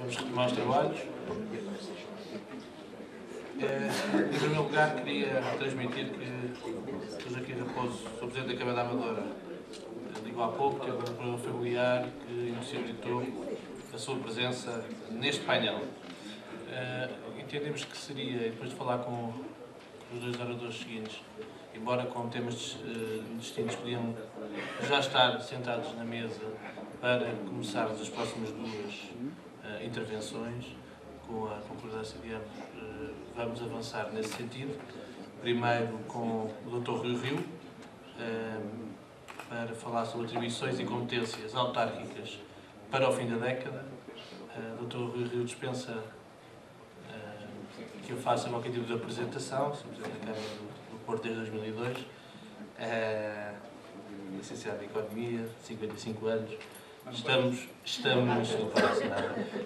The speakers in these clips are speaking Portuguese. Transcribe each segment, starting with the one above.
Vamos retomar os trabalhos. Em primeiro lugar, queria transmitir que estou aqui Raposo, sou Presidente da Câmara da Amadora. Digo há pouco, teve um problema familiar que impossibilitou a sua presença neste painel. Entendemos que seria, depois de falar com os dois oradores seguintes, embora com temas distintos, podiam já estar sentados na mesa para começarmos as próximas duas intervenções. Com a concordância de ambos, vamos avançar nesse sentido. Primeiro com o Dr. Rui Rio, para falar sobre atribuições e competências autárquicas para o fim da década. O Dr. Rui Rio dispensa que eu faça qualquer tipo de apresentação, sou Presidente da Câmara do Porto desde 2002, licenciado em Economia, 55 anos.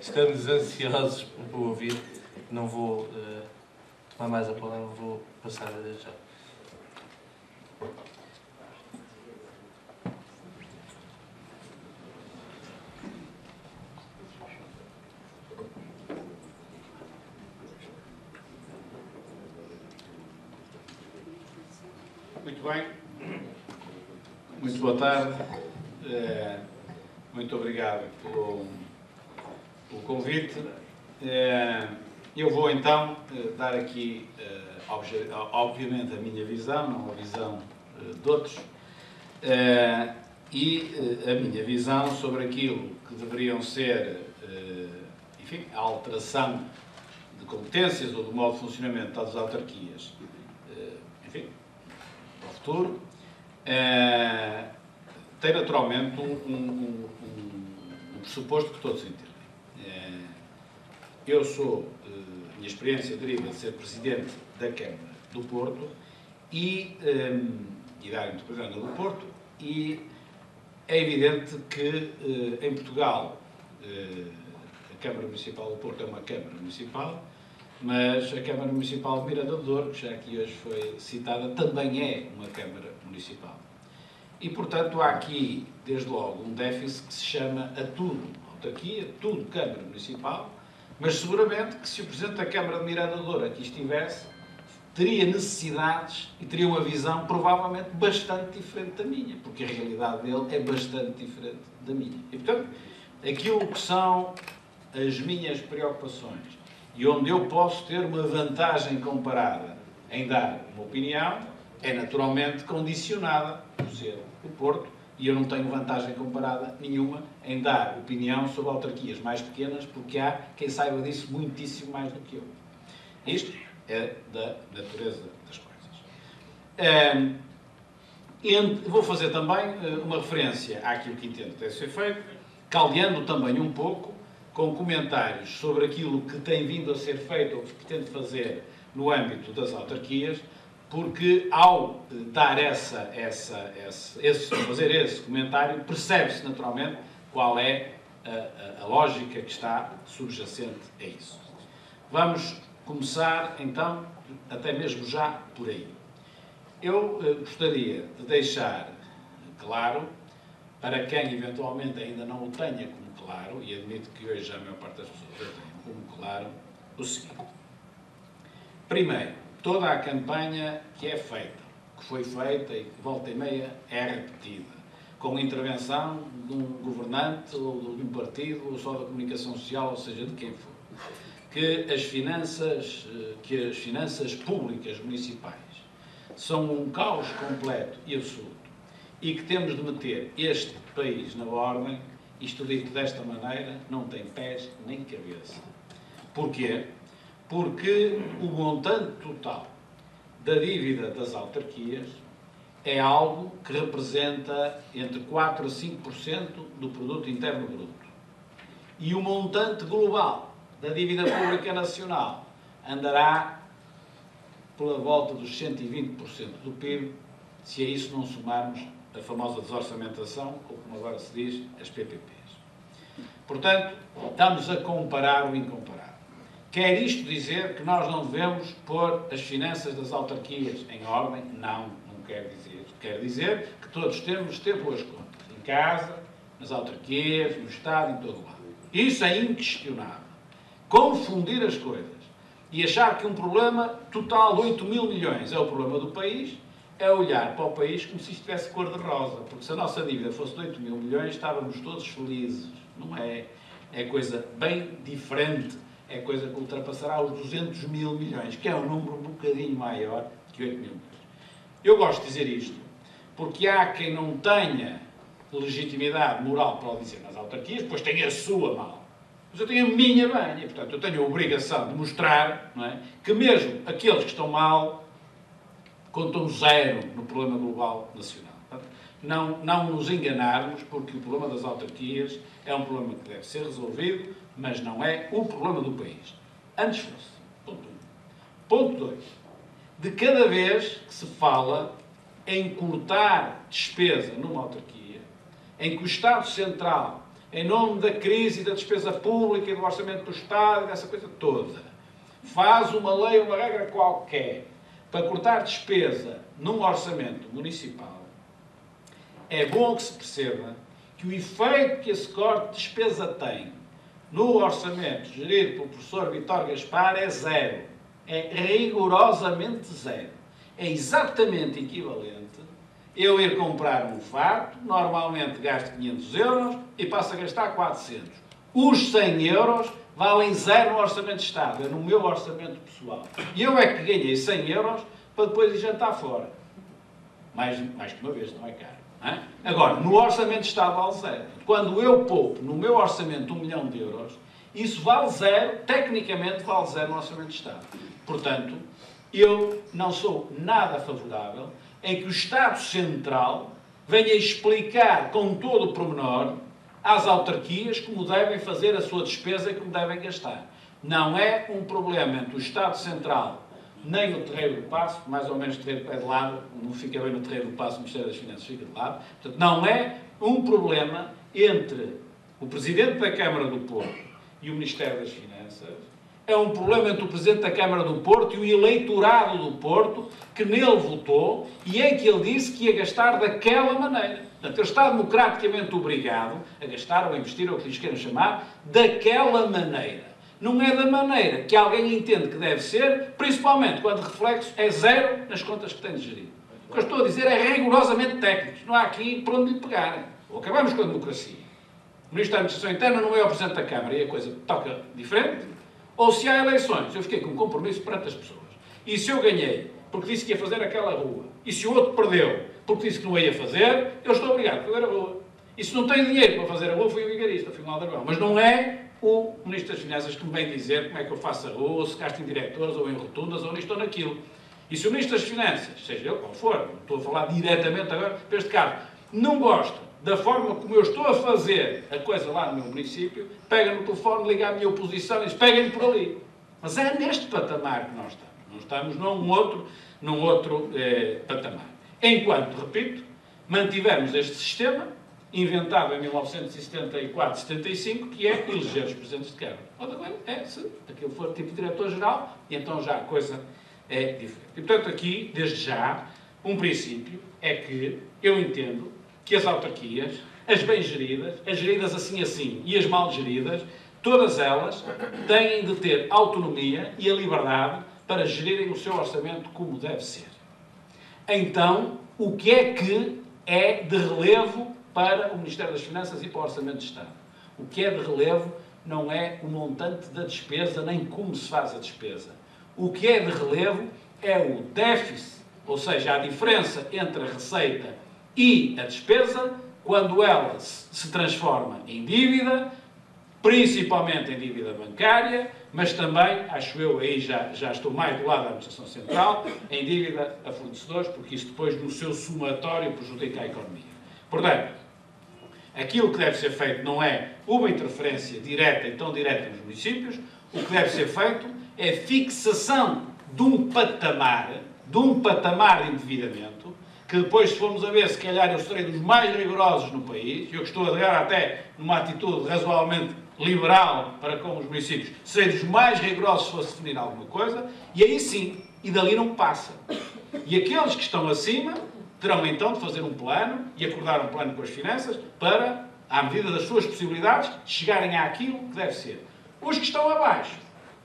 Estamos ansiosos por ouvir. Não vou tomar mais a palavra, vou passar a já. Muito bem. Muito boa tarde. Muito obrigado pelo convite. Eu vou então dar aqui, obviamente, a minha visão, não a visão de outros, e a minha visão sobre aquilo que deveriam ser, enfim, a alteração de competências ou do modo de funcionamento das autarquias, enfim, para o futuro. Tem naturalmente um pressuposto que todos entendem. Eu sou, minha experiência deriva de ser Presidente da Câmara do Porto e da área metropolitana do Porto, e é evidente que em Portugal a Câmara Municipal do Porto é uma Câmara Municipal, mas a Câmara Municipal de Miranda do Douro, que já aqui hoje foi citada, também é uma Câmara Municipal. E, portanto, há aqui, desde logo, um déficit que se chama a tudo autarquia, tudo Câmara Municipal, mas seguramente que se o Presidente da Câmara de Miranda do Douro aqui estivesse, teria necessidades e teria uma visão provavelmente bastante diferente da minha, porque a realidade dele é bastante diferente da minha. E, portanto, aquilo que são as minhas preocupações e onde eu posso ter uma vantagem comparada em dar uma opinião, é naturalmente condicionada por ser o Porto, e eu não tenho vantagem comparada nenhuma em dar opinião sobre autarquias mais pequenas, porque há quem saiba disso muitíssimo mais do que eu. Isto é da natureza das coisas. Vou fazer também uma referência àquilo que entendo que deve ser feito, caldeando também um pouco com comentários sobre aquilo que tem vindo a ser feito ou que pretende fazer no âmbito das autarquias, porque ao dar fazer esse comentário, percebe-se naturalmente qual é a lógica que está subjacente a isso. Vamos começar então, até mesmo já por aí. Eu gostaria de deixar claro, para quem eventualmente ainda não o tenha como claro, e admito que hoje já a maior parte das pessoas já tenham como claro, o seguinte. Primeiro, toda a campanha que é feita, que foi feita e que volta e meia é repetida, com intervenção de um governante ou de um partido, ou só da comunicação social, ou seja, de quem for, que as finanças públicas municipais são um caos completo e absoluto, e que temos de meter este país na ordem. Isto dito desta maneira não tem pés nem cabeça. Porquê? Porque o montante total da dívida das autarquias é algo que representa entre 4% a 5% do produto interno bruto. E o montante global da dívida pública nacional andará pela volta dos 120% do PIB, se a isso não somarmos a famosa desorçamentação, ou como agora se diz, as PPPs. Portanto, estamos a comparar o incomparável. Quer isto dizer que nós não devemos pôr as finanças das autarquias em ordem? Não, não quer dizer. Quer dizer que todos temos de ter boas contas. Em casa, nas autarquias, no Estado, em todo lado. Isso é inquestionável. confundir as coisas e achar que um problema total de 8 mil milhões é o problema do país, é olhar para o país como se isto tivesse cor-de-rosa. Porque se a nossa dívida fosse de 8 mil milhões, estávamos todos felizes. Não é? É coisa bem diferente. É coisa que ultrapassará os 200 mil milhões, que é um número um bocadinho maior que 8 mil milhões. Eu gosto de dizer isto, porque há quem não tenha legitimidade moral para o dizer nas autarquias, pois tem a sua mal. Mas eu tenho a minha bem, e portanto eu tenho a obrigação de mostrar, não é, que mesmo aqueles que estão mal contam zero no problema global nacional. Portanto, não nos enganarmos, porque o problema das autarquias é um problema que deve ser resolvido, mas não é o problema do país. Antes fosse. Ponto 1. Ponto 2. De cada vez que se fala em cortar despesa numa autarquia, em que o Estado Central, em nome da crise e da despesa pública e do orçamento do Estado, dessa coisa toda, faz uma lei, uma regra qualquer, para cortar despesa num orçamento municipal, é bom que se perceba que o efeito que esse corte de despesa tem no orçamento gerido pelo professor Vítor Gaspar é zero. É rigorosamente zero. É exatamente equivalente eu ir comprar um fato, normalmente gasto 500 euros e passo a gastar 400. Os 100 euros valem zero no orçamento de Estado, é no meu orçamento pessoal. E eu é que ganhei 100 euros para depois ir jantar fora. Mais que uma vez, não é caro. Não é? Agora, no orçamento de Estado vale zero. Quando eu poupo no meu orçamento 1 milhão de euros, isso vale zero, tecnicamente vale zero no orçamento de Estado. Portanto, eu não sou nada favorável em que o Estado Central venha explicar com todo o pormenor às autarquias como devem fazer a sua despesa e como devem gastar. Não é um problema entre o Estado Central nem o Terreiro do Paço, mais ou menos o Terreiro é de lado, não fica bem no Terreiro do Paço, o Ministério das Finanças fica de lado. Portanto, não é um problema entre o Presidente da Câmara do Porto e o Ministério das Finanças, é um problema entre o Presidente da Câmara do Porto e o eleitorado do Porto, que nele votou, e em que ele disse que ia gastar daquela maneira. Portanto, ele está democraticamente obrigado a gastar ou a investir, ou o que lhes queiram chamar, daquela maneira. Não é da maneira que alguém entende que deve ser, principalmente quando o reflexo é zero nas contas que tem de gerir. O que eu estou a dizer é rigorosamente técnico. Não há aqui por onde lhe pegarem. Ou acabamos com a democracia. O Ministro da Administração Interna não é o Presidente da Câmara e a coisa toca diferente. Ou se há eleições, eu fiquei com um compromisso perante as pessoas. E se eu ganhei porque disse que ia fazer aquela rua, e se o outro perdeu porque disse que não a ia fazer, eu estou obrigado a fazer a rua. E se não tenho dinheiro para fazer a rua, fui o vigarista, fui um aldrabão. Mas não é o Ministro das Finanças que me vem dizer como é que eu faço a rua, ou se gasto em diretores, ou em rotundas, ou nisto ou naquilo. E se o Ministro das Finanças, seja ele qual for, não estou a falar diretamente agora para este caso, não gosta da forma como eu estou a fazer a coisa lá no meu município, pega no telefone, liga à minha oposição e diz, peguem-lhe por ali. Mas é neste patamar que nós estamos. Não estamos num outro patamar. Enquanto, repito, mantivermos este sistema, inventado em 1974-75, que é eleger os presidentes de Câmara. Outra coisa é se aquilo for tipo diretor-geral, e então já a coisa é diferente. E, portanto, aqui, desde já, um princípio é que eu entendo que as autarquias, as bem geridas, as geridas assim e as mal geridas, todas elas têm de ter autonomia e a liberdade para gerirem o seu orçamento como deve ser. Então, o que é de relevo para o Ministério das Finanças e para o Orçamento de Estado? O que é de relevo não é o montante da despesa, nem como se faz a despesa. O que é de relevo é o déficit, ou seja, a diferença entre a receita e a despesa, quando ela se transforma em dívida, principalmente em dívida bancária, mas também, acho eu, aí já estou mais do lado da Administração Central, em dívida a fornecedores, porque isso depois, no seu somatório, prejudica a economia. Portanto, aquilo que deve ser feito não é uma interferência direta e tão direta nos municípios, o que deve ser feito é fixação de um patamar de endividamento, que depois, se formos a ver, se calhar eu serei dos mais rigorosos no país, eu que estou a ligar até numa atitude razoavelmente liberal para com os municípios, serei dos mais rigorosos se fosse definir alguma coisa, e aí sim, e dali não passa. E aqueles que estão acima terão então de fazer um plano e acordar um plano com as finanças para, à medida das suas possibilidades, chegarem àquilo que deve ser. Os que estão abaixo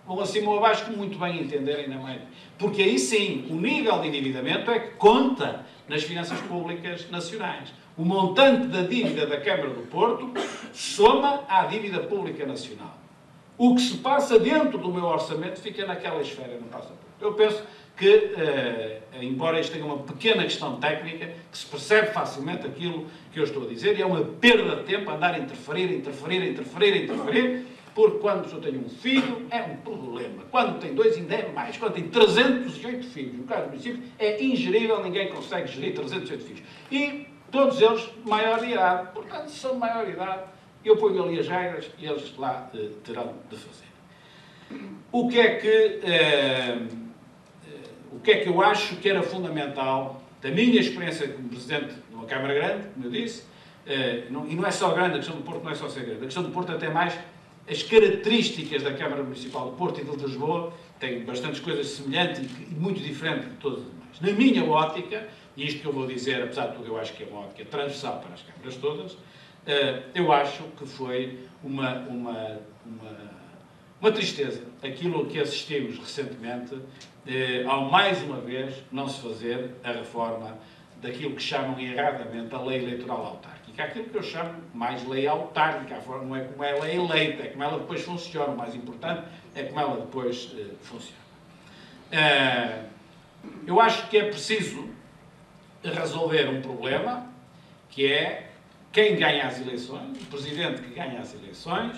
vão acima ou abaixo, como muito bem entenderem na média. Porque aí sim, o nível de endividamento é que conta nas finanças públicas nacionais. O montante da dívida da Câmara do Porto soma à dívida pública nacional. O que se passa dentro do meu orçamento fica naquela esfera, não passa por. Eu penso que, embora isto tenha uma pequena questão técnica, que se percebe facilmente aquilo que eu estou a dizer, e é uma perda de tempo andar a interferir, porque quando eu tenho um filho é um problema, quando tem 2 ainda é mais, quando tem 308 filhos, no caso do município, é ingerível, ninguém consegue gerir 308 filhos. E todos eles de maior idade, portanto, se são de maior idade, eu ponho ali as regras e eles lá terão de fazer. O que é que eu acho que era fundamental, da minha experiência como Presidente de uma Câmara Grande, como eu disse, e não é só grande, a questão do Porto não é só ser grande, a questão do Porto até mais as características da Câmara Municipal do Porto e de Lisboa, têm bastantes coisas semelhantes e muito diferentes de todas as demais. Na minha ótica, e isto que eu vou dizer, apesar de tudo, eu acho que é uma ótica transversal para as câmaras todas, eu acho que foi uma tristeza aquilo que assistimos recentemente, ao mais uma vez não se fazer a reforma daquilo que chamam erradamente a lei eleitoral autárquica. Aquilo que eu chamo mais lei autárquica, não é como é a lei eleita, é como ela depois funciona. O mais importante é como ela depois funciona. Eu acho que é preciso resolver um problema, que é quem ganha as eleições, o presidente que ganha as eleições,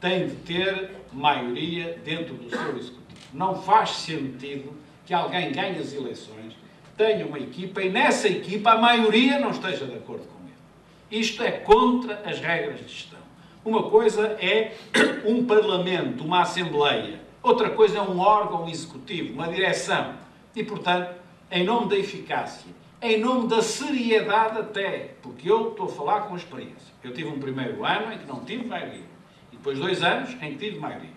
tem de ter maioria dentro do seu executivo. Não faz sentido que alguém ganhe as eleições, tenha uma equipa e nessa equipa a maioria não esteja de acordo com ele. Isto é contra as regras de gestão. Uma coisa é um parlamento, uma assembleia. Outra coisa é um órgão executivo, uma direção. E, portanto, em nome da eficácia, em nome da seriedade até, porque eu estou a falar com experiência. Eu tive um primeiro ano em que não tive maioria. E depois 2 anos em que tive maioria.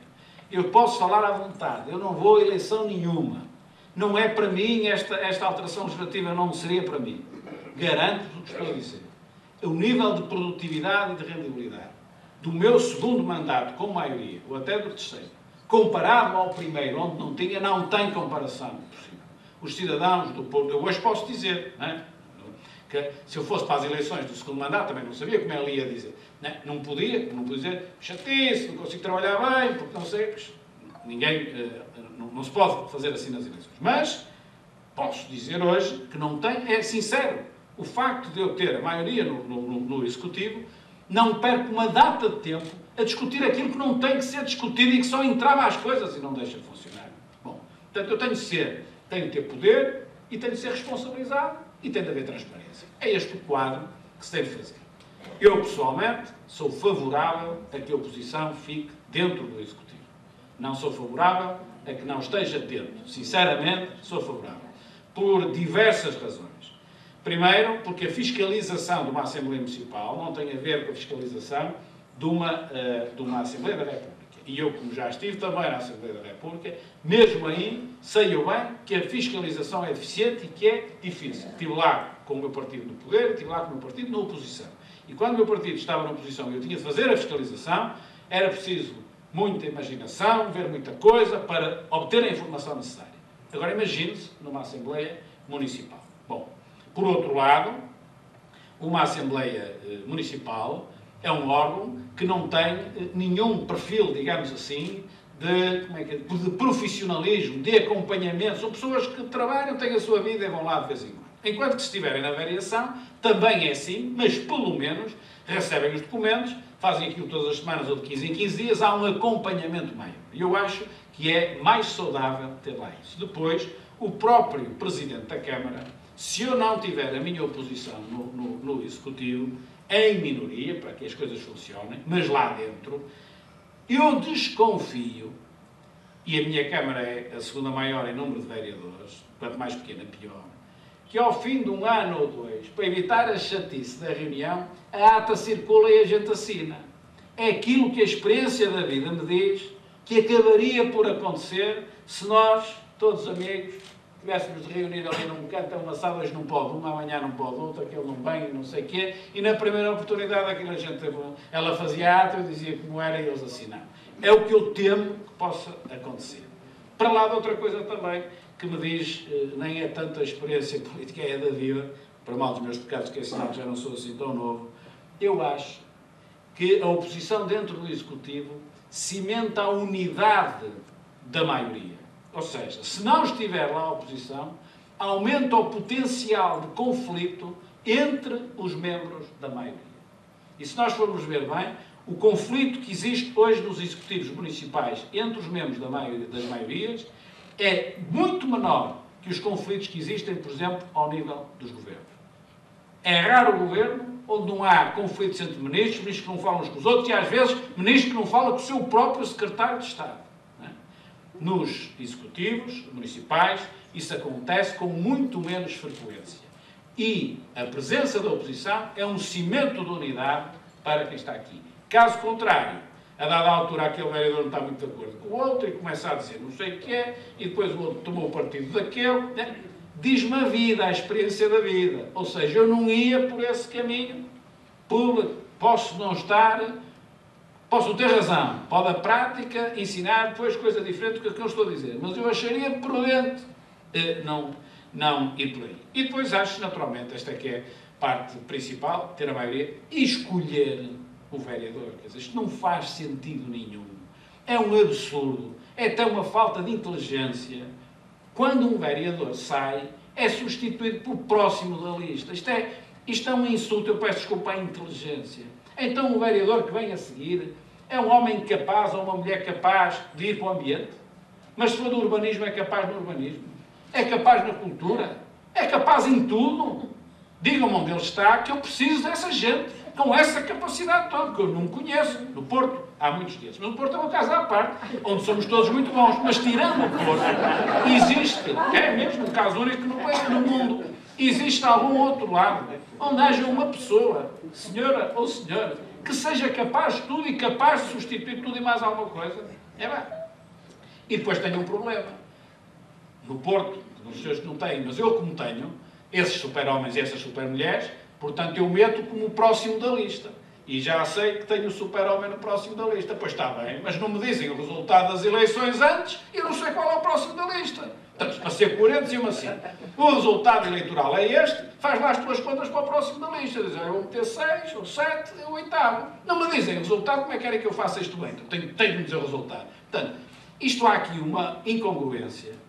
Eu posso falar à vontade. Eu não vou a eleição nenhuma. Não é para mim, esta alteração legislativa não seria para mim. Garanto-vos o que estou a dizer. O nível de produtividade e de rendibilidade do meu segundo mandato com maioria, ou até do terceiro, comparado ao primeiro, onde não tinha, não tem comparação possível. Os cidadãos do Porto, eu hoje posso dizer, não é? Que se eu fosse para as eleições do segundo mandato, também não sabia como ele ia dizer. Não podia dizer, chatice, não consigo trabalhar bem, porque não sei, ninguém, não se pode fazer assim nas eleições. Mas, posso dizer hoje que não tem, é sincero, o facto de eu ter a maioria no Executivo, não perco uma data de tempo a discutir aquilo que não tem que ser discutido e que só entrava às coisas e não deixa de funcionar. Bom, portanto, eu tenho de ter poder e tenho de ser responsabilizado e tem de haver transparência. É este o quadro que se tem de fazer. Eu, pessoalmente, sou favorável a que a oposição fique dentro do Executivo. Não sou favorável a que não esteja dentro. Sinceramente, sou favorável. Por diversas razões. Primeiro, porque a fiscalização de uma Assembleia Municipal não tem a ver com a fiscalização de uma Assembleia da República. E eu, como já estive também na Assembleia da República, mesmo aí, sei eu bem que a fiscalização é deficiente e que é difícil. Estive lá com o meu partido no poder, estive lá com o meu partido na oposição. E quando o meu partido estava na oposição e eu tinha de fazer a fiscalização, era preciso muita imaginação, ver muita coisa para obter a informação necessária. Agora imagine-se numa Assembleia Municipal. Bom, por outro lado, uma Assembleia Municipal é um órgão que não tem nenhum perfil, digamos assim, de profissionalismo, de acompanhamento. São pessoas que trabalham, têm a sua vida e vão lá de vez em quando. Enquanto que se estiverem na variação, também é assim, mas pelo menos recebem os documentos, fazem aquilo todas as semanas ou de 15 em 15 dias, há um acompanhamento maior. E eu acho que é mais saudável ter lá isso. Depois, o próprio Presidente da Câmara, se eu não tiver a minha oposição no Executivo, em minoria, para que as coisas funcionem, mas lá dentro, eu desconfio, e a minha Câmara é a segunda maior em número de vereadores, quanto mais pequena, pior, que ao fim de 1 ano ou 2, para evitar a chatice da reunião, a ata circula e a gente assina. É aquilo que a experiência da vida me diz que acabaria por acontecer se nós, todos amigos, tivéssemos de reunir ali num canto, uma sala, hoje não pode, uma amanhã não pode, outra, aquele não vem, não sei o quê, e na primeira oportunidade aquela gente, ela fazia ato, eu dizia como era e eles assinavam. É o que eu temo que possa acontecer. Para lá de outra coisa também, que me diz, nem é tanta a experiência política, é da vida, para mal dos meus pecados, que é sinal que já não sou assim tão novo, eu acho que a oposição dentro do Executivo cimenta a unidade da maioria. Ou seja, se não estiver lá a oposição, aumenta o potencial de conflito entre os membros da maioria. E se nós formos ver bem, o conflito que existe hoje nos executivos municipais entre os membros das maiorias é muito menor que os conflitos que existem, por exemplo, ao nível dos governos. É raro o governo onde não há conflitos entre ministros que não falam uns com os outros e, às vezes, ministros que não falam com o seu próprio secretário de Estado. Não é? Nos executivos municipais, isso acontece com muito menos frequência. E a presença da oposição é um cimento de unidade para quem está aqui. Caso contrário, a dada altura aquele vereador não está muito de acordo com o outro e começa a dizer não sei o que é, e depois o outro tomou o partido daquele, né? Diz-me a vida, a experiência da vida. Ou seja, eu não ia por esse caminho, posso não estar, posso não ter razão, pode a prática ensinar depois coisa diferente do que eu estou a dizer, mas eu acharia prudente não ir por aí. E depois acho, naturalmente, esta é que é a parte principal, ter a maioria e escolher o vereador. Quer dizer, isto não faz sentido nenhum. É um absurdo. É até uma falta de inteligência. Quando um vereador sai, é substituído por próximo da lista. Isto é um insulto, eu peço desculpa à inteligência. Então o vereador que vem a seguir é um homem capaz ou uma mulher capaz de ir para o ambiente? Mas se for do urbanismo, é capaz no urbanismo? É capaz na cultura? É capaz em tudo? Digam-me onde ele está, que eu preciso dessa gente com essa capacidade toda, que eu não conheço. No Porto, há muitos desses. Mas o Porto é uma casa à parte, onde somos todos muito bons. Mas tirando o Porto, existe, é mesmo um caso único no mundo, existe algum outro lado, onde haja uma pessoa, senhora ou senhor, que seja capaz de tudo e capaz de substituir tudo e mais alguma coisa. É bem. E depois tenho um problema. No Porto, os senhores não têm, mas eu como tenho, esses super-homens e essas super-mulheres, portanto eu meto como o próximo da lista. E já sei que tenho o super-homem no próximo da lista. Pois está bem, mas não me dizem o resultado das eleições antes e eu não sei qual é o próximo da lista. Portanto, para ser coerente, diziam assim, o resultado eleitoral é este, faz lá as tuas contas para o próximo da lista. Dizem, eu vou meter 6, ou 7, ou 8º. Não me dizem o resultado, como é que querem que eu faça isto bem? Então, tenho de me dizer o resultado. Portanto, isto há aqui uma incongruência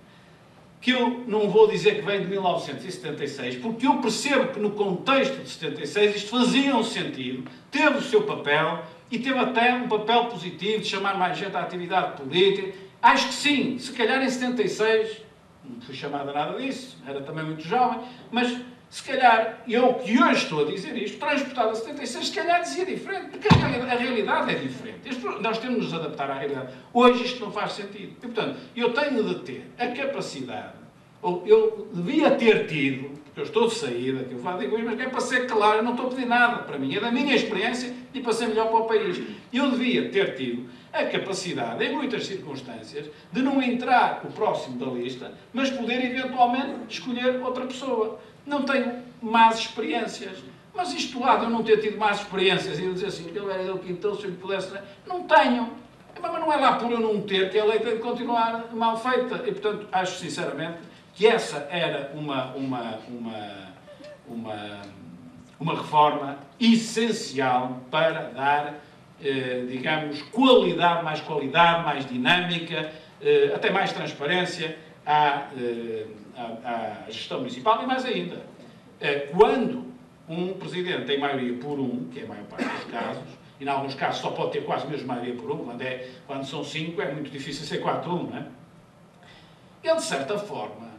que eu não vou dizer que vem de 1976, porque eu percebo que no contexto de 76 isto fazia um sentido, teve o seu papel, e teve até um papel positivo de chamar mais gente à atividade política. Acho que sim, se calhar em 76, não fui chamado a nada disso, era também muito jovem, mas se calhar, eu que hoje estou a dizer isto, transportado a 76, se calhar dizia diferente, porque a realidade é diferente. Nós temos de nos adaptar à realidade. Hoje isto não faz sentido. E, portanto, eu tenho de ter a capacidade, ou eu devia ter tido, porque eu estou de saída, que eu falo, digo, mas é para ser claro, eu não estou a pedir nada para mim, é da minha experiência e para ser melhor para o país. Eu devia ter tido a capacidade, em muitas circunstâncias, de não entrar o próximo da lista, mas poder eventualmente escolher outra pessoa. Não tenho más experiências. Mas isto lá de eu não ter tido más experiências e eu dizer assim, ele era que então se eu pudesse... Não tenho. Mas não é lá por eu não ter que a lei tem de continuar mal feita. E, portanto, acho sinceramente que essa era uma reforma essencial para dar, digamos, qualidade, mais dinâmica, até mais transparência à gestão municipal e mais ainda. Quando um presidente tem maioria por um, que é a maior parte dos casos, e em alguns casos só pode ter quase mesmo maioria por um, quando são 5 é muito difícil ser 4-1, não é? Ele, de certa forma,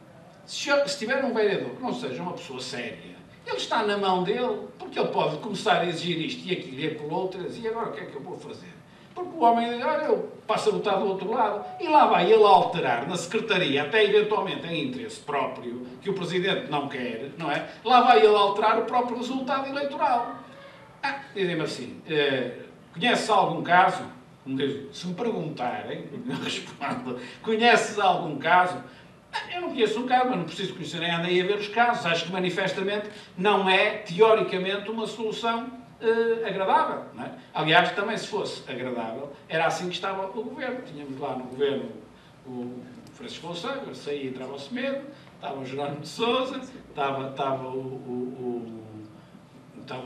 se tiver um vereador que não seja uma pessoa séria, ele está na mão dele, porque ele pode começar a exigir isto e aquilo e aquilo outro, e agora o que é que eu vou fazer? Porque o homem diz, olha, eu passo a votar do outro lado, e lá vai ele alterar na secretaria, até eventualmente em interesse próprio, que o Presidente não quer, não é? Lá vai ele alterar o próprio resultado eleitoral. Dizem-me assim, conheces algum caso? Se me perguntarem, eu respondo, conheces algum caso Eu não conheço um caso, mas não preciso conhecer, nem andei a ver os casos. Acho que manifestamente não é, teoricamente, uma solução agradável. Não é? Aliás, também se fosse agradável, era assim que estava o governo. Tínhamos lá no governo o Francisco Louçã, saía e entrava o Semedo, estava o Jerónimo de Sousa, estava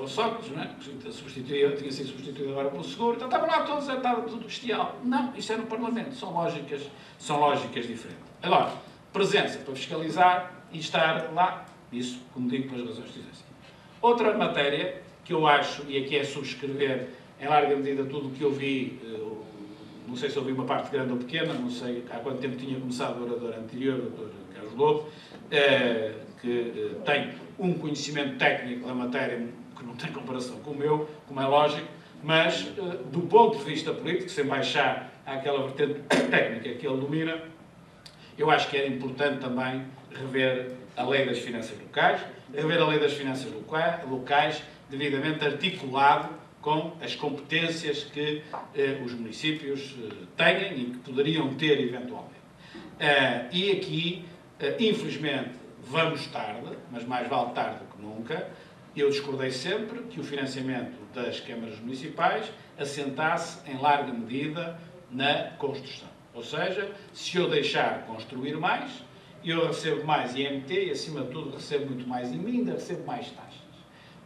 o Sócrates, não é? Tinha sido substituído agora pelo Seguro, então estavam lá todos, estava tudo bestial. Não, isso é no Parlamento, são lógicas diferentes. Agora, presença para fiscalizar e estar lá, isso, como digo, pelas razões que dizem. Outra matéria que eu acho, e aqui é subscrever em larga medida tudo o que eu vi, não sei se ouvi uma parte grande ou pequena, não sei há quanto tempo tinha começado o orador anterior, o Dr. Carlos Lobo, que tem um conhecimento técnico da matéria que não tem comparação com o meu, como é lógico, mas do ponto de vista político, sem baixar àquela vertente técnica que ele domina, eu acho que era importante também rever a Lei das Finanças Locais, rever a Lei das Finanças Locais devidamente articulado com as competências que os municípios têm e que poderiam ter eventualmente. E aqui, infelizmente, vamos tarde, mas mais vale tarde do que nunca. Eu discordei sempre que o financiamento das câmaras municipais assentasse em larga medida na construção. Ou seja, se eu deixar construir mais, eu recebo mais IMT e, acima de tudo, recebo muito mais IMI, ainda recebo mais taxas.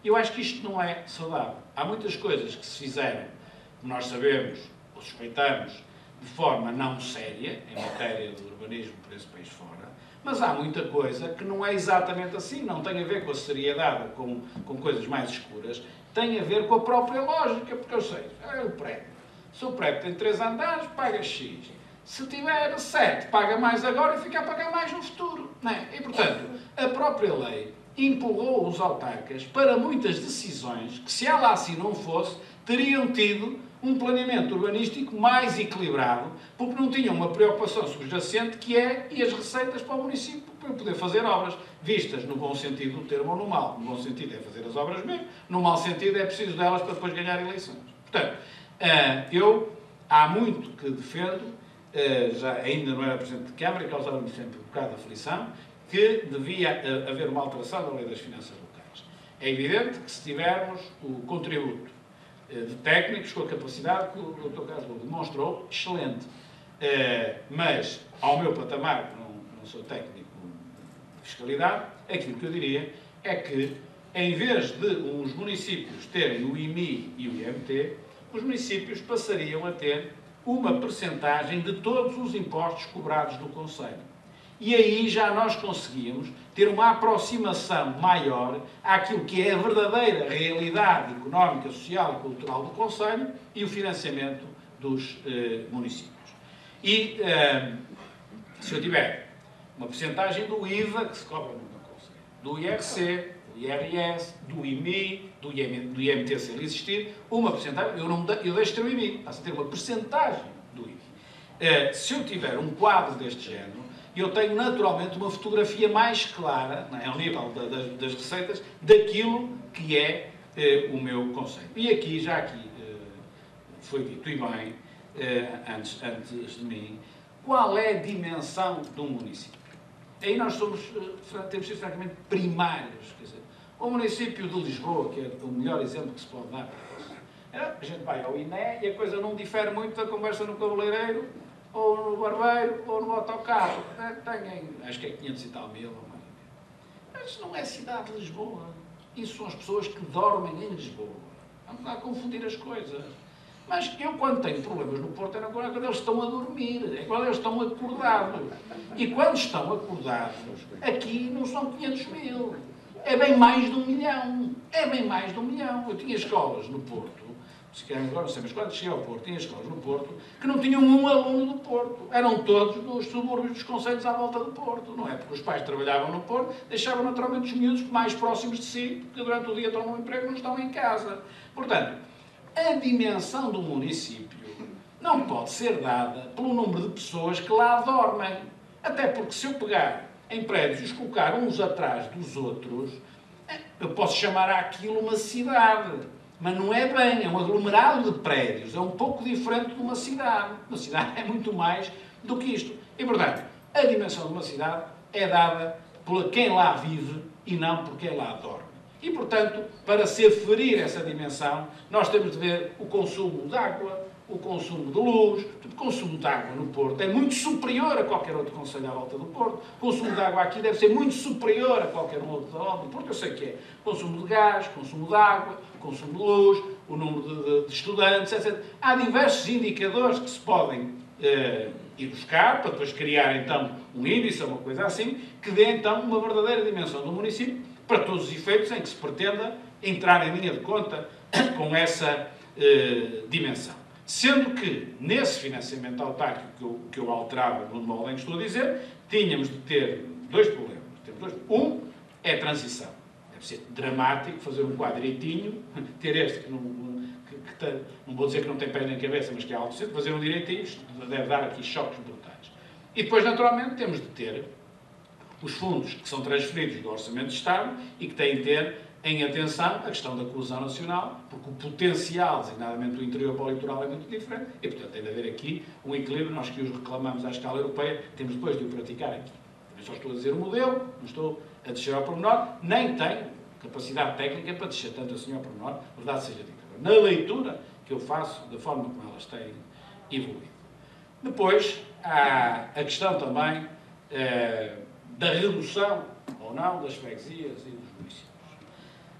Eu acho que isto não é saudável. Há muitas coisas que se fizeram, que nós sabemos ou suspeitamos, de forma não séria, em matéria de urbanismo por esse país fora, mas há muita coisa que não é exatamente assim, não tem a ver com a seriedade, com coisas mais escuras, tem a ver com a própria lógica, porque eu sei, é o prédio. Se o prédio tem 3 andares, paga X. Se tiver 7, paga mais agora e fica a pagar mais no futuro. Não é? E, portanto, a própria lei empurrou os autarcas para muitas decisões que, se ela assim não fosse, teriam tido um planeamento urbanístico mais equilibrado, porque não tinham uma preocupação subjacente que é e as receitas para o município para poder fazer obras, vistas no bom sentido do termo ou no mau. No bom sentido é fazer as obras mesmo, no mau sentido é preciso delas para depois ganhar eleições. Portanto, eu há muito que defendo, já ainda não era Presidente de Câmara, causava-me sempre um bocado de aflição, que devia haver uma alteração da Lei das Finanças Locais. É evidente que se tivermos o contributo de técnicos com a capacidade que o Dr. Carlos Lobo demonstrou, excelente. Mas, ao meu patamar, que não sou técnico de fiscalidade, aquilo que eu diria é que, em vez de os municípios terem o IMI e o IMT, os municípios passariam a ter uma percentagem de todos os impostos cobrados no Conselho. E aí já nós conseguíamos ter uma aproximação maior àquilo que é a verdadeira realidade económica, social e cultural do Conselho e o financiamento dos municípios. E se eu tiver uma percentagem do IVA que se cobra no Conselho, do IRC, do IRS, do IMI, do IMT se ele existir, uma percentagem, eu deixo de ter o IMI, passo a ter uma percentagem do IMI. Se eu tiver um quadro deste género, eu tenho naturalmente uma fotografia mais clara, não é, ao nível das receitas, daquilo que é o meu conceito. E aqui, foi dito, e bem, antes de mim, qual é a dimensão de um município? Aí nós temos sido francamente primários. Quer dizer, o município de Lisboa, que é o melhor exemplo que se pode dar para isso, a gente vai ao INE e a coisa não difere muito da conversa no cabeleireiro, ou no barbeiro, ou no autocarro. Acho que é 500 e tal mil, ou mais. Mas não é cidade de Lisboa. Isso são as pessoas que dormem em Lisboa. Vamos lá confundir as coisas. Mas eu, quando tenho problemas no Porto, é quando eles estão a dormir, é quando eles estão acordados. E quando estão acordados, aqui não são 500 mil. É bem mais de 1 milhão. É bem mais de 1 milhão. Eu tinha escolas no Porto, se querem agora, não sei, mas quando cheguei ao Porto, tinha escolas no Porto que não tinham um aluno do Porto. Eram todos dos subúrbios dos concelhos à volta do Porto. Não é porque os pais trabalhavam no Porto, deixavam naturalmente os miúdos mais próximos de si, porque durante o dia estão no emprego e não estão em casa. Portanto, a dimensão do município não pode ser dada pelo número de pessoas que lá dormem. Até porque se eu pegar em prédios e os colocar uns atrás dos outros, eu posso chamar aquilo uma cidade. Mas não é bem, é um aglomerado de prédios. É um pouco diferente de uma cidade. Uma cidade é muito mais do que isto. E, portanto, A dimensão de uma cidade é dada por quem lá vive e não por quem lá dorme. E, portanto, para se aferir essa dimensão, nós temos de ver o consumo de água, o consumo de luz. O consumo de água no Porto é muito superior a qualquer outro concelho à volta do Porto. O consumo de água aqui deve ser muito superior a qualquer outro da volta do Porto. Eu sei que é consumo de gás, consumo de água, consumo de luz, o número de estudantes, etc. Há diversos indicadores que se podem ir buscar para depois criar, então, um índice, uma coisa assim, que dê, então, uma verdadeira dimensão do município para todos os efeitos em que se pretenda entrar em linha de conta com essa dimensão. Sendo que, nesse financiamento autárquico que eu alterava no modo em que estou a dizer, tínhamos de ter dois problemas. Um é a transição. Deve ser dramático fazer um quadro direitinho, ter este que não vou dizer que não tem pés nem cabeça, mas que é algo cedo, fazer um direitinho, deve dar aqui choques brutais. E depois, naturalmente, temos de ter os fundos que são transferidos do Orçamento de Estado e que têm de ter em atenção a questão da coesão nacional, porque o potencial, designadamente do interior para o litoral, é muito diferente e, portanto, tem de haver aqui um equilíbrio. Nós que os reclamamos à escala europeia, temos depois de o praticar aqui. Eu só estou a dizer o modelo, não estou a descer ao pormenor, nem tenho capacidade técnica para descer tanto assim ao pormenor, verdade seja dita. Na leitura que eu faço da forma como elas têm evoluído. Depois, há a questão também da redução ou não das freguesias e dos municípios.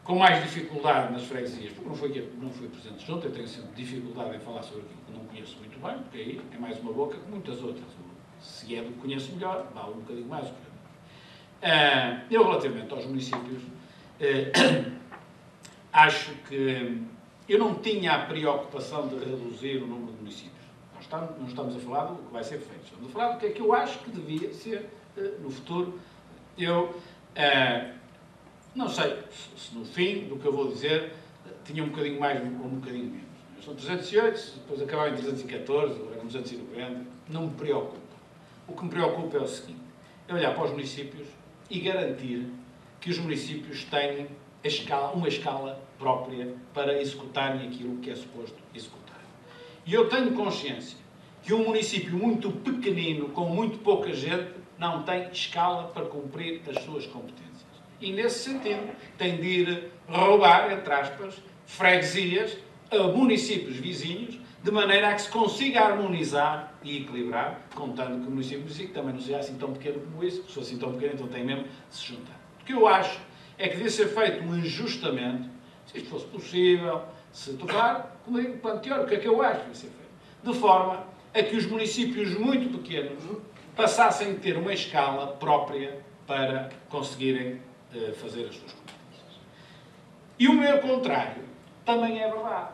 Com mais dificuldade nas freguesias, porque não fui presidente junto, eu tenho sempre dificuldade em falar sobre aquilo que não conheço muito bem, porque aí é mais uma boca que muitas outras. Se é do que conheço melhor, vale um bocadinho mais do que eu. Eu, relativamente aos municípios, acho que eu não tinha a preocupação de reduzir o número de municípios. Não estamos a falar do que vai ser feito. Estamos a falar do que é que eu acho que devia ser no futuro. Eu não sei se no fim do que eu vou dizer tinha um bocadinho mais ou um bocadinho menos. São 308, depois acabava em 314, agora em 290. Não me preocupa. O que me preocupa é o seguinte: é olhar para os municípios e garantir que os municípios têm uma escala própria para executarem aquilo que é suposto executar. E eu tenho consciência que um município muito pequenino, com muito pouca gente, não tem escala para cumprir as suas competências. E, nesse sentido, tem de ir roubar, entre aspas, freguesias a municípios vizinhos, de maneira a que se consiga harmonizar e equilibrar, contando que o município também não seja assim tão pequeno como isso, se for assim tão pequeno, então tem mesmo de se juntar. O que eu acho é que devia ser feito um ajustamento, se isto fosse possível, se tocar, como digo, plano teórico, o que é que eu acho que devia ser feito? De forma a que os municípios muito pequenos passassem a ter uma escala própria para conseguirem fazer as suas competências. E o meu contrário também é verdade.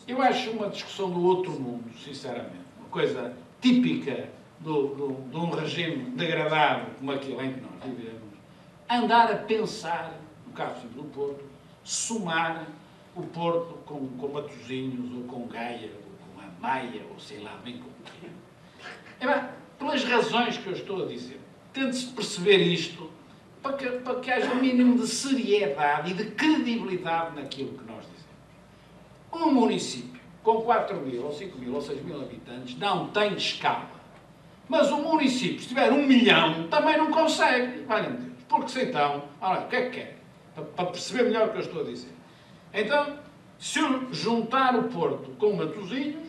Eu acho uma discussão do outro mundo, sinceramente, uma coisa típica de um regime degradado como aquele em que nós vivemos, andar a pensar, no caso do Porto, somar o Porto com Matosinhos, ou com Gaia, ou com a Maia, ou sei lá bem como é. Pelas razões que eu estou a dizer, tente-se perceber isto para que haja um mínimo de seriedade e de credibilidade naquilo que nós dizemos. Um município com 4.000, ou 5.000, ou 6.000 habitantes não tem escala. Mas um município, se tiver 1 milhão, também não consegue. Valha-me Deus. Porque se então, olha, o que é que quer? Para perceber melhor o que eu estou a dizer. Então, se eu juntar o Porto com Matosinhos,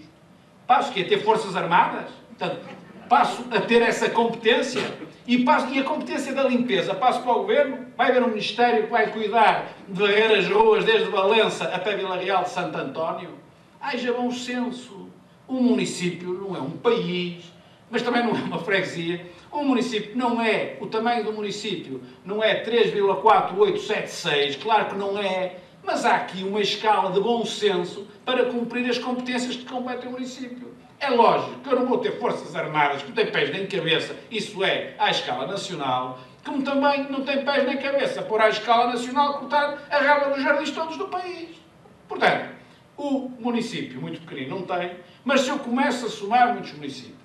passo que a ter forças armadas, portanto, passo a ter essa competência e a competência da limpeza passo para o Governo, vai haver um Ministério que vai cuidar de varrer as ruas desde Valença até Vila Real de Santo António. Haja bom senso. Um município não é um país, mas também não é uma freguesia. Um município não é, o tamanho do município não é 3,4876, claro que não é, mas há aqui uma escala de bom senso para cumprir as competências que competem o município. É lógico que eu não vou ter forças armadas que não têm pés nem cabeça, isso é, à escala nacional, como também não tem pés nem cabeça por à escala nacional cortar a raba dos jardins todos do país. Portanto, o município muito pequenino não tem, mas se eu começo a somar muitos municípios,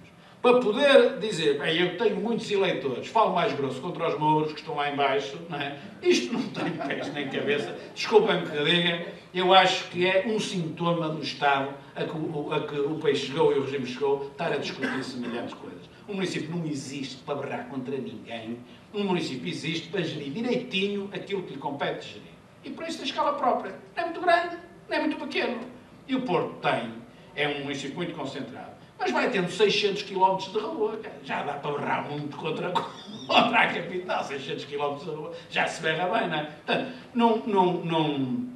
para poder dizer, bem, eu tenho muitos eleitores, falo mais grosso contra os mouros que estão lá em baixo, não é? Isto não tem pés nem cabeça, desculpem-me que diga, eu acho que é um sintoma do Estado a que o país chegou e o regime chegou, estar a discutir semelhantes coisas. Um município não existe para berrar contra ninguém, um município existe para gerir direitinho aquilo que lhe compete gerir. E por isso tem escala própria. Não é muito grande, não é muito pequeno. E o Porto é um município muito concentrado. Mas vai tendo 600 km de rua. Já dá para berrar muito contra a capital. 600 km de rua já se berra bem, não é? Portanto, não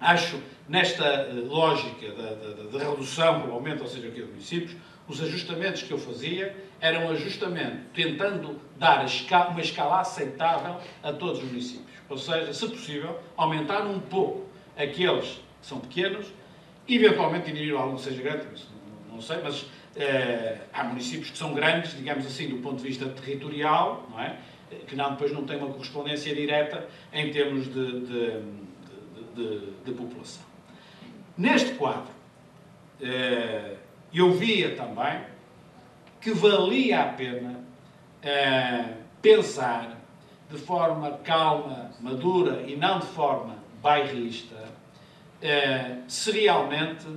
acho, nesta lógica da redução, provavelmente, ou seja, aqui de municípios, os ajustamentos que eu fazia eram ajustamento tentando dar uma escala aceitável a todos os municípios. Ou seja, se possível, aumentar um pouco aqueles que são pequenos, eventualmente diminuir algum que seja grande, isso não sei, mas há municípios que são grandes, digamos assim, do ponto de vista territorial, não é? Que depois não têm uma correspondência direta em termos de população. Neste quadro, eu via também que valia a pena pensar de forma calma, madura e não de forma bairrista, se realmente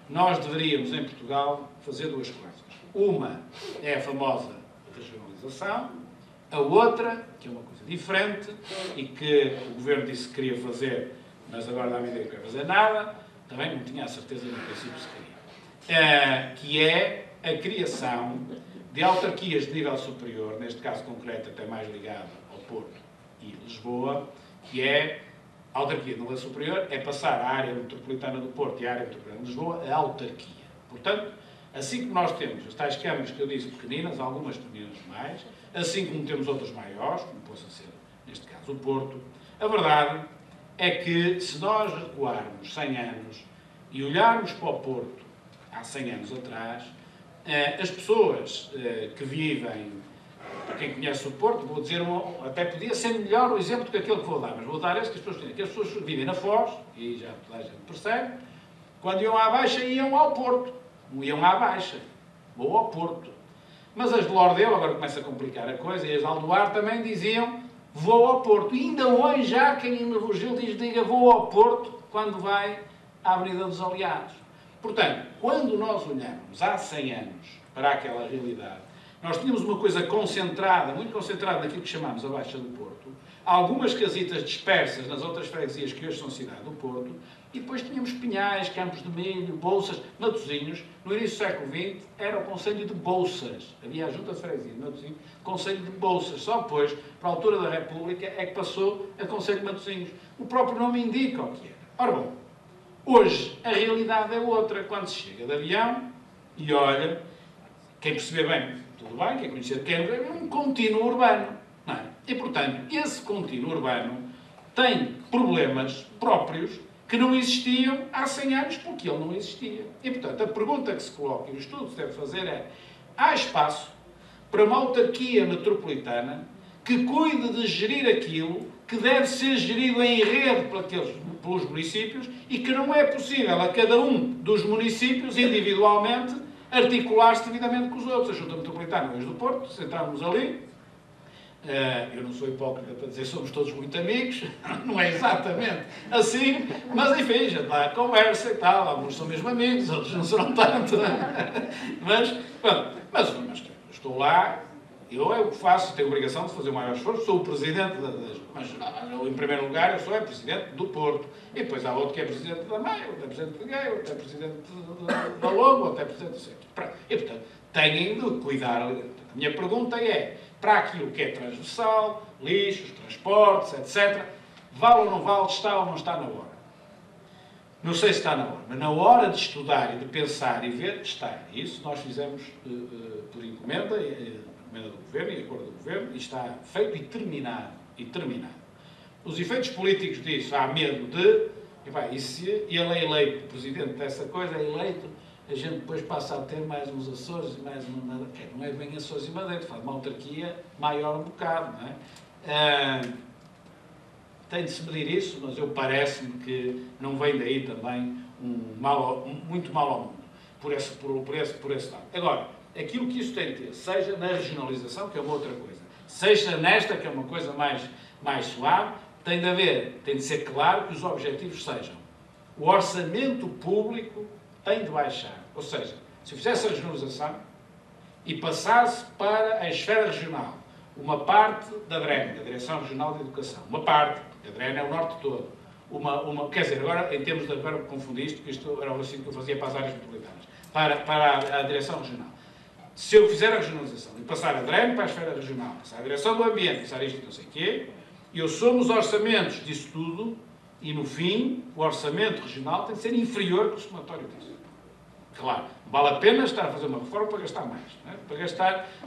nós deveríamos, em Portugal, fazer duas coisas. Uma é a famosa regionalização, a outra, que é uma coisa diferente e que o Governo disse que queria fazer, mas agora dá-me a ideia que não quer fazer nada, também não tinha a certeza no princípio se queria, que é a criação de autarquias de nível superior, neste caso concreto até mais ligado ao Porto e Lisboa, que é a autarquia de nível superior, é passar a área metropolitana do Porto e a área metropolitana de Lisboa a autarquia. Portanto, assim como nós temos as tais câmaras que eu disse pequeninas, algumas pequeninas demais, assim como temos outras maiores, como possa ser, neste caso, o Porto, a verdade é que se nós recuarmos 100 anos e olharmos para o Porto há 100 anos atrás, as pessoas que vivem, para quem conhece o Porto, vou dizer, até podia ser melhor o exemplo do que aquele que vou dar, mas vou dar esse que as pessoas têm. Que as pessoas vivem na Foz, e já toda a gente percebe, quando iam à Baixa, iam ao Porto. Não iam à Baixa, vou ao Porto. Mas as de Lordelo, agora começa a complicar a coisa, e as de Aldoar também diziam, vou ao Porto. E ainda hoje há quem em Rogil diga, vou ao Porto, quando vai à Avenida dos Aliados. Portanto, quando nós olhamos há 100 anos para aquela realidade, nós tínhamos uma coisa concentrada, muito concentrada naquilo que chamamos a Baixa do Porto, algumas casitas dispersas nas outras freguesias que hoje são cidade do Porto, e depois tínhamos Pinhais, Campos de Milho, Bolsas, Matosinhos. No início do século XX era o Conselho de Bolsas. Havia a Junta de Freguesia de Matosinhos, Conselho de Bolsas. Só depois, para a altura da República, é que passou a Conselho de Matosinhos. O próprio nome indica o que era. Ora bom, hoje a realidade é outra. Quando se chega de avião e olha, quem perceber bem, tudo bem, quem conhecer é um contínuo urbano. Não é? E, portanto, esse contínuo urbano tem problemas próprios que não existiam há 100 anos, porque ele não existia. E, portanto, a pergunta que se coloca e o estudo que se deve fazer é: há espaço para uma autarquia metropolitana que cuide de gerir aquilo que deve ser gerido em rede pelos municípios e que não é possível a cada um dos municípios, individualmente, articular-se devidamente com os outros. A Junta Metropolitana hoje do Porto, se entrarmos ali, eu não sou hipócrita para dizer que somos todos muito amigos, não é exatamente assim, mas enfim, já está a conversa e tal, alguns são mesmo amigos, outros não serão tanto, mas estou lá, eu é o que faço, tenho a obrigação de fazer o maior esforço, sou o presidente mas em primeiro lugar eu sou presidente do Porto, e depois há outro que é presidente da Maia, outro é presidente de Gueio, outro é presidente da Lobo, outro é presidente do centro. E portanto, têm de cuidar. A minha pergunta é, para aquilo que é transversal, lixos, transportes, etc., vale ou não vale, está ou não está na hora? Não sei se está na hora, mas na hora de estudar e de pensar e ver, está. Isso nós fizemos por encomenda do Governo e acordo do Governo, e está feito e terminado. Os efeitos políticos disso, há medo de, e se ele é eleito, o presidente dessa coisa é eleito, a gente depois passa a ter mais uns Açores e mais uma... Não é bem Açores e Madeira, faz uma autarquia maior um bocado, não é? Tem de se medir isso, mas parece-me que não vem daí também muito mal ao mundo, por esse lado. Agora, aquilo que isso tem de ter, seja na regionalização, que é uma outra coisa, seja nesta, que é uma coisa mais suave, tem de ser claro que os objetivos sejam: o orçamento público tem de baixar. Ou seja, se eu fizesse a regionalização e passasse para a esfera regional, uma parte da DREN, da Direção Regional de Educação, uma parte, a DREN é o norte todo, quer dizer, agora, em termos de, agora confundi isto, porque isto era o raciocínio que eu fazia para as áreas metropolitanas, para a Direção Regional. Se eu fizer a regionalização e passar a DREN para a esfera regional, passar a Direção do Ambiente, passar isto não sei o quê, eu somo os orçamentos disso tudo e, no fim, o orçamento regional tem de ser inferior que o somatório disso. Claro, vale a pena estar a fazer uma reforma para gastar mais, não é?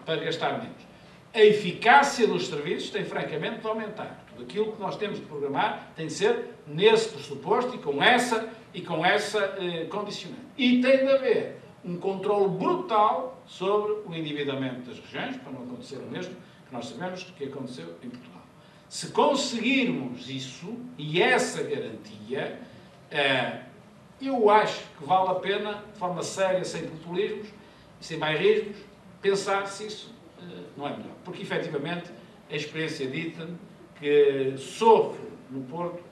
para gastar menos. A eficácia dos serviços tem, francamente, de aumentar. Tudo aquilo que nós temos de programar tem de ser nesse pressuposto e com essa condicionante. E tem de haver um controle brutal sobre o endividamento das regiões, para não acontecer o mesmo que nós sabemos que aconteceu em Portugal. Se conseguirmos isso, e essa garantia, eu acho que vale a pena, de forma séria, sem populismos e sem bairrismos, pensar se isso não é melhor. Porque, efetivamente, a experiência dita-me que sofre no Porto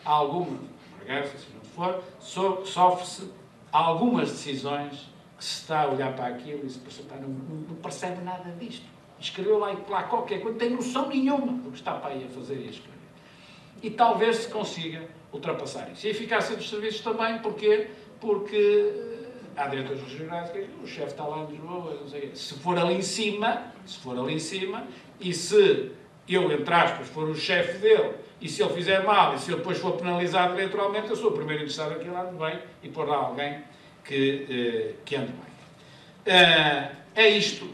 alguma, Bragança, se não for, sofre-se algumas decisões que se está a olhar para aquilo e se não percebe nada disto. Escreveu lá qualquer coisa, não tem noção nenhuma do que está para aí a fazer e a escrever. E talvez se consiga ultrapassar isso. E a eficácia dos serviços também, porquê? Porque há diretores regionais que o chefe está lá em Lisboa, não sei, se for ali em cima, e se eu, entre aspas, for o chefe dele, e se ele fizer mal, e se eu depois for penalizado eleitoralmente, eu sou o primeiro interessado aqui lá bem e pôr lá alguém que ande bem. É isto,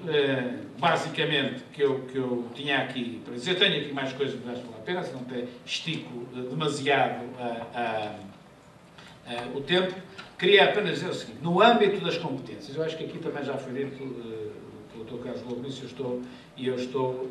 basicamente, que eu tinha aqui para dizer. Tenho aqui mais coisas, mas acho que vale a pena, se não estico demasiado o tempo. Queria apenas dizer o seguinte: no âmbito das competências, eu acho que aqui também já foi dito pelo Dr. Carlos Lobo, nisso eu estou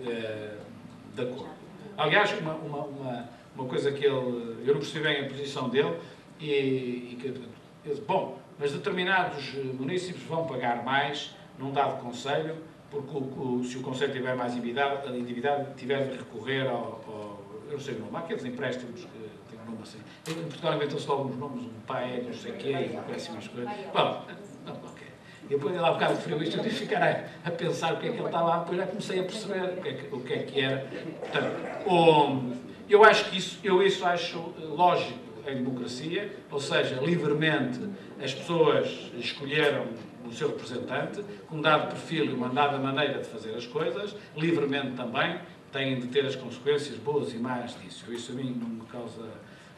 de acordo. Aliás, uma coisa que eu não percebi bem a posição dele, e que ele disse, bom, mas determinados municípios vão pagar mais num dado conselho, porque se o conselho tiver mais endividado, tiver de recorrer eu não sei o nome, há aqueles empréstimos que têm um nome assim. Em Portugal inventam-se logo uns nomes, um PAE, não sei o quê, e péssimas coisas. Bom, não, ok. Depois, lá um bocado de frio, isto eu tive que ficar a pensar o que é que ele está lá, depois já comecei a perceber o que é que era. Portanto, eu acho que isso acho lógico em democracia, ou seja, livremente as pessoas escolheram o seu representante, com um dado perfil e uma dada maneira de fazer as coisas, livremente também têm de ter as consequências boas e más disso. Isso a mim não me causa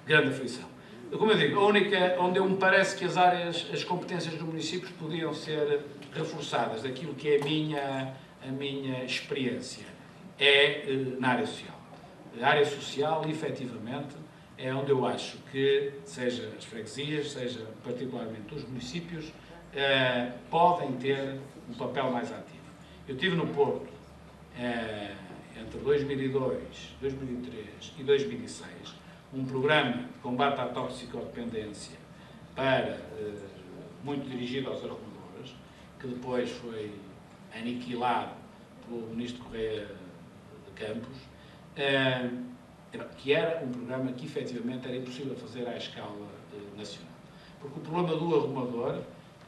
grande aflição. Como eu digo, a única onde me parece que as competências dos municípios podiam ser reforçadas, daquilo que é a minha experiência, é na área social. A área social, efetivamente, é onde eu acho que, seja as freguesias, seja particularmente os municípios, podem ter um papel mais ativo. Eu estive no Porto entre 2002, 2003 e 2006, um programa de combate à toxicodependência muito dirigido aos arrumadores, que depois foi aniquilado pelo Ministro Correia de Campos, que era um programa que efetivamente era impossível fazer à escala nacional. Porque o problema do arrumador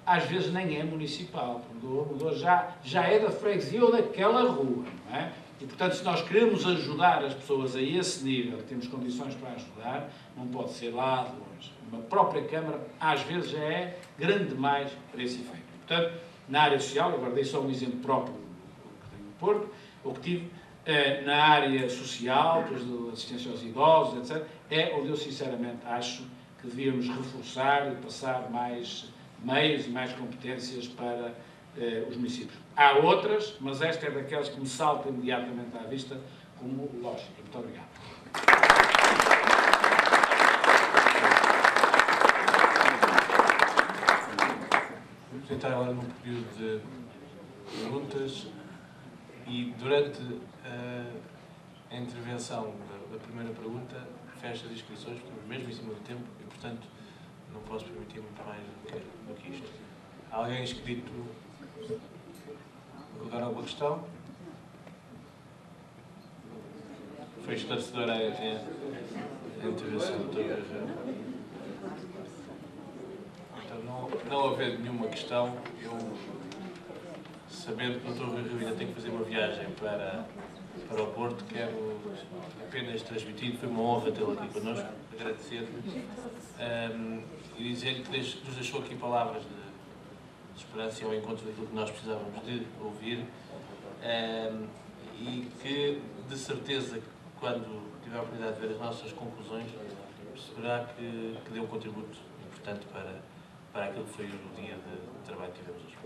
às vezes nem é municipal, porque o arrumador já é da freguesia ou daquela rua, não é? E, portanto, se nós queremos ajudar as pessoas a esse nível, temos condições para ajudar, não pode ser lá de longe. Uma própria Câmara, às vezes, já é grande demais para esse efeito. Portanto, na área social, agora dei só um exemplo próprio que tenho no Porto, o que tive na área social, de assistência aos idosos, etc., é onde eu, sinceramente, acho que devíamos reforçar e passar mais meios e mais competências para os municípios. Há outras, mas esta é daquelas que me salta imediatamente à vista como lógica. Muito obrigado. Vamos entrar agora num período de perguntas e durante a intervenção da primeira pergunta fecha as inscrições, mesmo em cima do tempo, e portanto não posso permitir muito mais do que isto. Há alguém inscrito? Agora alguma questão? Foi esclarecedora a intervenção do Dr. Guerreiro. Então, não havendo nenhuma questão, eu, sabendo que o Dr. Guerreiro ainda tem que fazer uma viagem para o Porto, quero apenas transmitir, foi uma honra tê-lo aqui connosco, agradecer-lhe e dizer-lhe que nos deixou aqui palavras de esperança e ao encontro daquilo que nós precisávamos de ouvir e que, de certeza, quando tiver a oportunidade de ver as nossas conclusões, perceberá que deu um contributo importante para aquilo que foi o dia de trabalho que tivemos hoje.